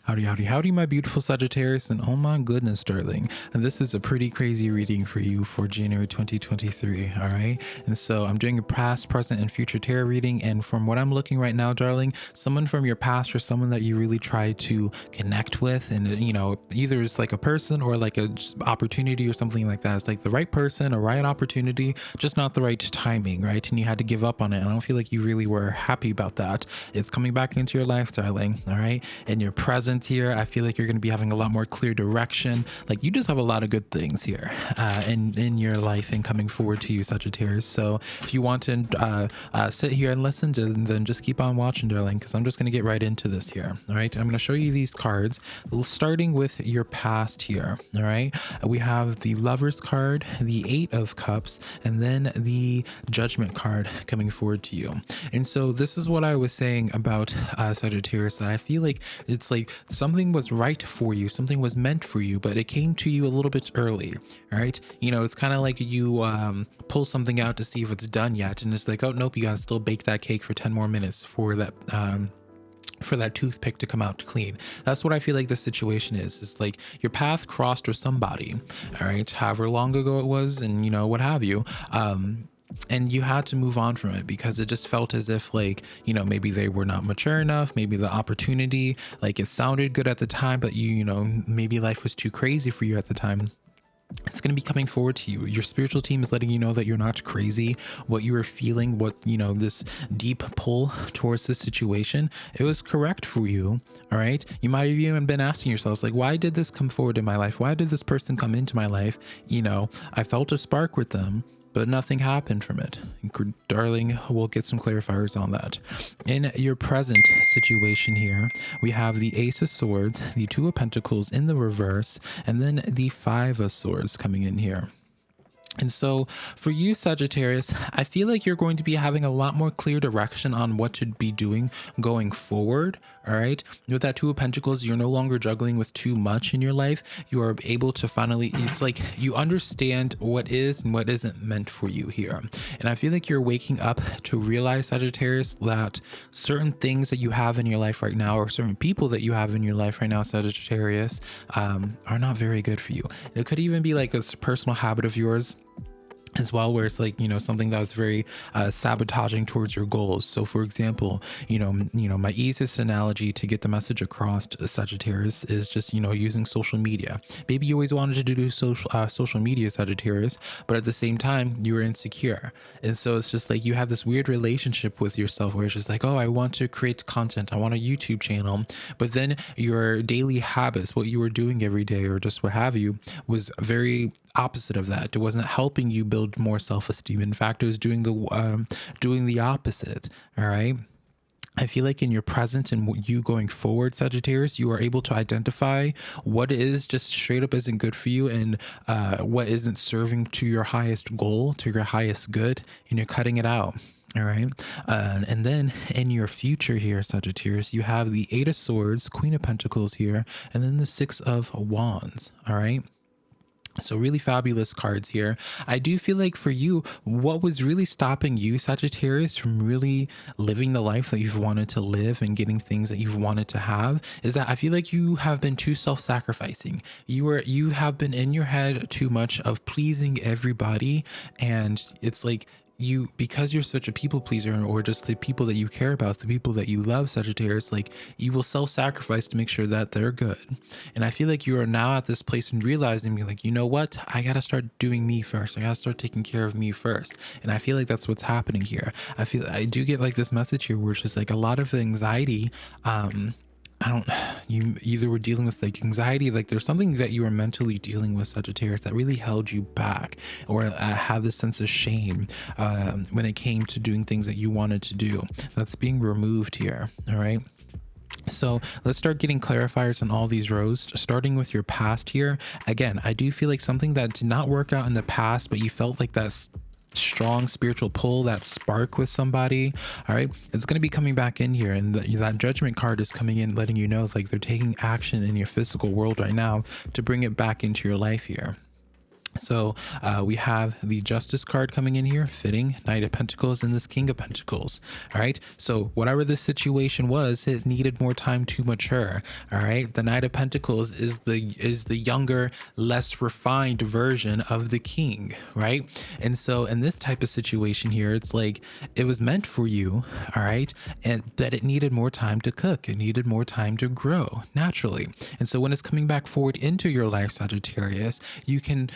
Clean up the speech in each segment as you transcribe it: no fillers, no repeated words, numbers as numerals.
Howdy, howdy, howdy, my beautiful Sagittarius, and oh my goodness, darling. And this is a pretty crazy reading for you for January 2023, all right? And so I'm doing a past, present, and future tarot reading, and from what I'm looking right now, darling, someone from your past or someone that you really try to connect with, and either it's like a person or like a opportunity or something like that. It's like the right person, a right opportunity, just not the right timing, right? And you had to give up on it. And I don't feel like you really were happy about that. It's coming back into your life, darling, all right? And your present here, I feel like you're going to be having a lot more clear direction. Like you just have a lot of good things here in your life and coming forward to you, Sagittarius. So if you want to sit here and listen, then just keep on watching, darling, because I'm just going to get right into this here. All right, I'm going to show you these cards, starting with your past here. All right, we have the Lover's card, the Eight of Cups, and then the Judgment card coming forward to you. And so this is what I was saying about Sagittarius, that I feel like it's like something was right for you, something was meant for you, but it came to you a little bit early. All right, it's kind of like you pull something out to see if it's done yet, and it's like, oh nope, you gotta still bake that cake for 10 more minutes for that toothpick to come out clean. That's what I feel like the situation is. It's like your path crossed with somebody, all right, however long ago it was, and what have you, and you had to move on from it because it just felt as if, like, maybe they were not mature enough, maybe the opportunity, like, it sounded good at the time, but maybe life was too crazy for you at the time. It's going to be coming forward to you. Your spiritual team is letting you know that you're not crazy. What you were feeling, this deep pull towards this situation, it was correct for you. All right. You might have even been asking yourselves, like, why did this come forward in my life? Why did this person come into my life? I felt a spark with them, but nothing happened from it. Darling, we'll get some clarifiers on that. In your present situation here, we have the Ace of Swords, the Two of Pentacles in the reverse, and then the Five of Swords coming in here. And so for you, Sagittarius, I feel like you're going to be having a lot more clear direction on what to be doing going forward. All right. With that Two of Pentacles, you're no longer juggling with too much in your life. You are able to finally, it's like you understand what is and what isn't meant for you here. And I feel like you're waking up to realize, Sagittarius, that certain things that you have in your life right now, or certain people that you have in your life right now, Sagittarius, are not very good for you. It could even be like a personal habit of yours as well, where it's like something that was very sabotaging towards your goals. So for example, my easiest analogy to get the message across to Sagittarius is just using social media. Maybe you always wanted to do social media, Sagittarius, but at the same time you were insecure, and so it's just like you have this weird relationship with yourself where it's just like, oh, I want to create content, I want a YouTube channel, but then your daily habits, what you were doing every day or just what have you, was very opposite of that. It wasn't helping you build more self-esteem. In fact, it was doing the opposite. All right. I feel like in your present and you going forward, Sagittarius, you are able to identify what is just straight up isn't good for you, and what isn't serving to your highest goal, to your highest good, and you're cutting it out. All right. And then in your future here, Sagittarius, you have the Eight of Swords, Queen of Pentacles here, and then the Six of Wands. All right. So really fabulous cards here. I do feel like for you, what was really stopping you, Sagittarius, from really living the life that you've wanted to live and getting things that you've wanted to have, is that I feel like you have been too self-sacrificing. You have been in your head too much of pleasing everybody, and it's like, because you're such a people pleaser, or just the people that you care about, the people that you love, Sagittarius, like you will self-sacrifice to make sure that they're good. And I feel like you are now at this place and realizing, like, you know what, I gotta start doing me first. I gotta start taking care of me first. And I feel like that's what's happening here. I do get like this message here where it's just like a lot of anxiety. You either were dealing with like anxiety, like there's something that you were mentally dealing with, Sagittarius, that really held you back, or had this sense of shame when it came to doing things that you wanted to do. That's being removed here. All right. So let's start getting clarifiers on all these rows, starting with your past here. Again, I do feel like something that did not work out in the past, but you felt like that's strong spiritual pull, that spark with somebody. All right, it's going to be coming back in here, and that Judgment card is coming in, letting you know like they're taking action in your physical world right now to bring it back into your life here. So we have the Justice card coming in here, fitting, Knight of Pentacles, and this King of Pentacles. All right. So whatever the situation was, it needed more time to mature. All right. The Knight of Pentacles is the younger, less refined version of the King, right? And so in this type of situation here, it's like it was meant for you, all right, and that it needed more time to cook. It needed more time to grow naturally. And so when it's coming back forward into your life, Sagittarius, you can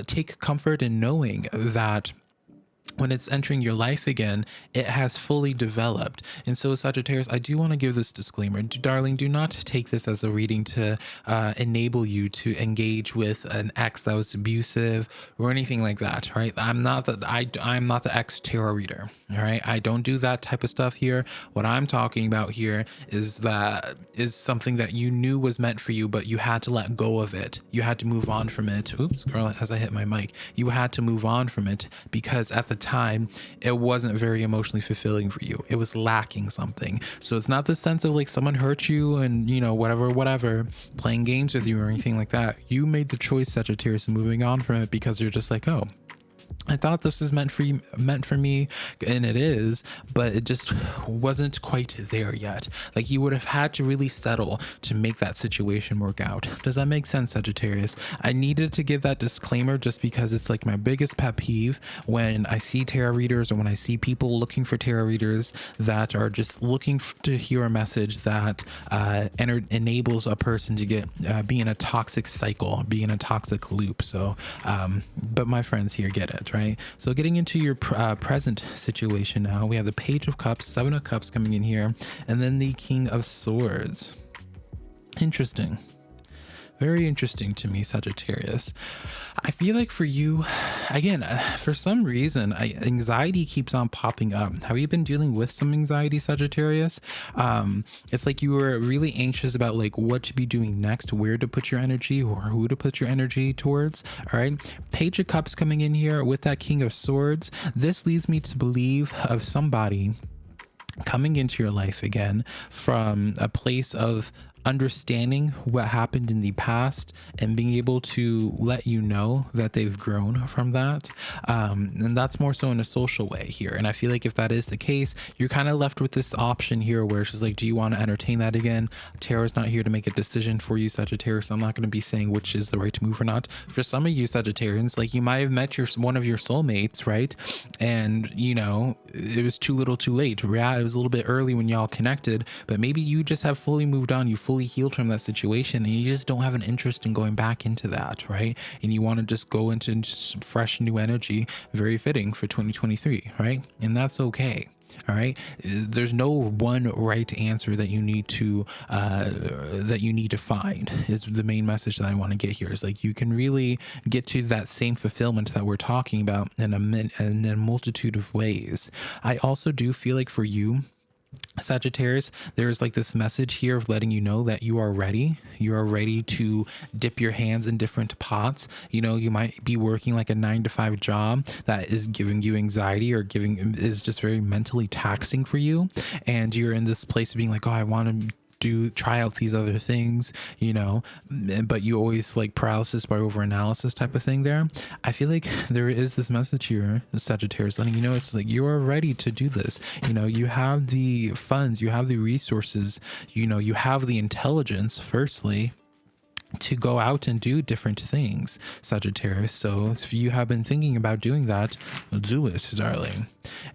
take comfort in knowing that when it's entering your life again, it has fully developed. And so, Sagittarius, I do want to give this disclaimer. Darling, do not take this as a reading to enable you to engage with an ex that was abusive or anything like that, right? I'm not the ex tarot reader, all right? I don't do that type of stuff here. What I'm talking about here is something that you knew was meant for you, but you had to let go of it. You had to move on from it. Oops, girl, as I hit my mic. You had to move on from it because at the time it wasn't very emotionally fulfilling for you. It was lacking something. So it's not the sense of like someone hurt you and, you know, whatever, playing games with you or anything like that. You made the choice, Sagittarius, moving on from it because you're just like, oh, I thought this was meant for me, and it is, but it just wasn't quite there yet. Like you would have had to really settle to make that situation work out. Does that make sense, Sagittarius? I needed to give that disclaimer just because it's like my biggest pet peeve when I see tarot readers or when I see people looking for tarot readers that are just looking to hear a message that enables a person to be in a toxic cycle, be in a toxic loop. So, but my friends here get it, right? So getting into your present situation now, we have the Page of Cups, Seven of Cups coming in here, and then the King of Swords. Interesting. Very interesting to me, Sagittarius. I feel like for you, again, for some reason, anxiety keeps on popping up. Have you been dealing with some anxiety, Sagittarius? It's like you were really anxious about like what to be doing next, where to put your energy or who to put your energy towards. All right. Page of Cups coming in here with that King of Swords. This leads me to believe of somebody coming into your life again from a place of understanding what happened in the past and being able to let you know that they've grown from that, and that's more so in a social way here. And I feel like if that is the case, you're kind of left with this option here where it's just like, do you want to entertain that again? Tarot's not here to make a decision for you, Sagittarius. So I'm not going to be saying which is the right move or not. For some of you Sagittarians, like you might have met one of your soulmates, right? And you know, it was too little too late. Yeah, it was a little bit early when y'all connected, but maybe you just have fully moved on. You fully healed from that situation and you just don't have an interest in going back into that, right? And you want to just go into just fresh new energy, very fitting for 2023, right? And that's okay. All right. There's no one right answer that you need to find is the main message that I want to get here. Is like you can really get to that same fulfillment that we're talking about in a multitude of ways. I also do feel like for you, Sagittarius, there's like this message here of letting you know that you are ready. You are ready to dip your hands in different pots. You know, you might be working like a 9-to-5 job that is giving you anxiety or is just very mentally taxing for you. And you're in this place of being like, oh, I want to try out these other things, you know, but you always like paralysis by overanalysis type of thing there. I feel like there is this message here, the Sagittarius, letting you know it's like you are ready to do this. You know, you have the funds, you have the resources, you know, you have the intelligence, firstly, to go out and do different things, Sagittarius. So if you have been thinking about doing that, do it, darling.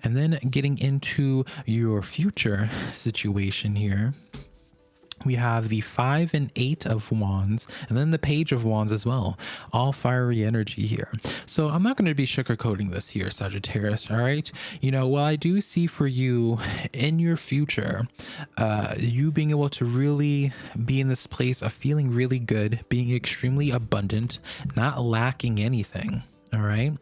And then getting into your future situation here, we have the 5 and 8 of Wands, and then the Page of Wands as well. All fiery energy here. So I'm not going to be sugarcoating this here, Sagittarius, all right? You know, well, I do see for you in your future, you being able to really be in this place of feeling really good, being extremely abundant, not lacking anything. All right.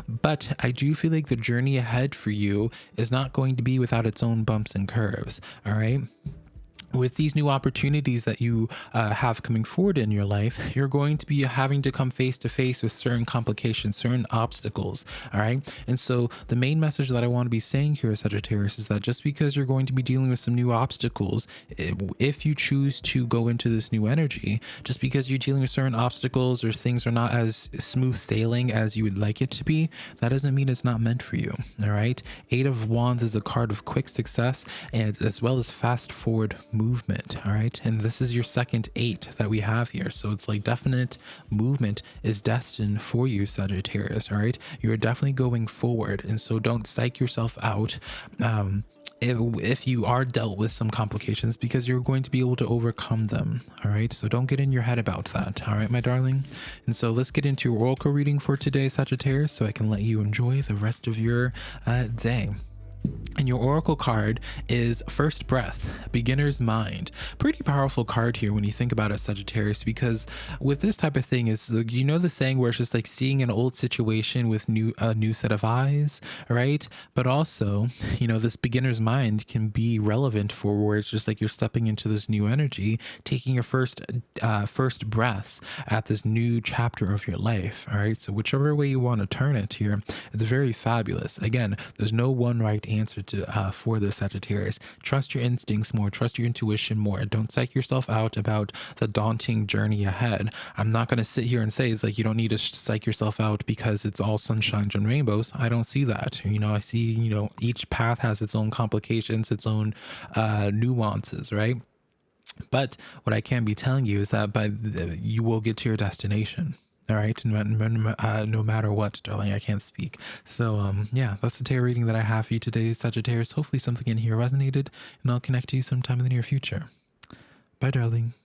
But I do feel like the journey ahead for you is not going to be without its own bumps and curves. All right. with these new opportunities that you have coming forward in your life, you're going to be having to come face to face with certain complications, certain obstacles. All right. And so the main message that I want to be saying here, Sagittarius, is that just because you're going to be dealing with some new obstacles, if you choose to go into this new energy, just because you're dealing with certain obstacles or things are not as smooth sailing as you would like it to be, that doesn't mean it's not meant for you. All right. Eight of Wands is a card of quick success and as well as fast forward movement. All right. And this is your second eight that we have here. So it's like definite movement is destined for you, Sagittarius. All right. You're definitely going forward. And so don't psych yourself out. If you are dealt with some complications, because you're going to be able to overcome them. All right. So don't get in your head about that. All right, my darling. And so let's get into your oracle reading for today, Sagittarius, so I can let you enjoy the rest of your day. And your oracle card is First Breath, Beginner's Mind. Pretty powerful card here when you think about it, Sagittarius, because with this type of thing is, you know, the saying where it's just like seeing an old situation with a new set of eyes, right? But also, you know, this beginner's mind can be relevant for where it's just like you're stepping into this new energy, taking your first breaths at this new chapter of your life. All right. So whichever way you want to turn it here, it's very fabulous. Again, there's no one right answer to for the Sagittarius. Trust your instincts more, trust your intuition more. Don't psych yourself out about the daunting journey ahead. I'm not going to sit here and say it's like you don't need to psych yourself out because it's all sunshine and rainbows. I don't see that. You know, I see, you know, each path has its own complications, its own nuances, right? But what I can be telling you is that you will get to your destination. All right. No matter what, darling, I can't speak. So, yeah, that's the tarot reading that I have for you today, Sagittarius. Hopefully something in here resonated, and I'll connect to you sometime in the near future. Bye, darling.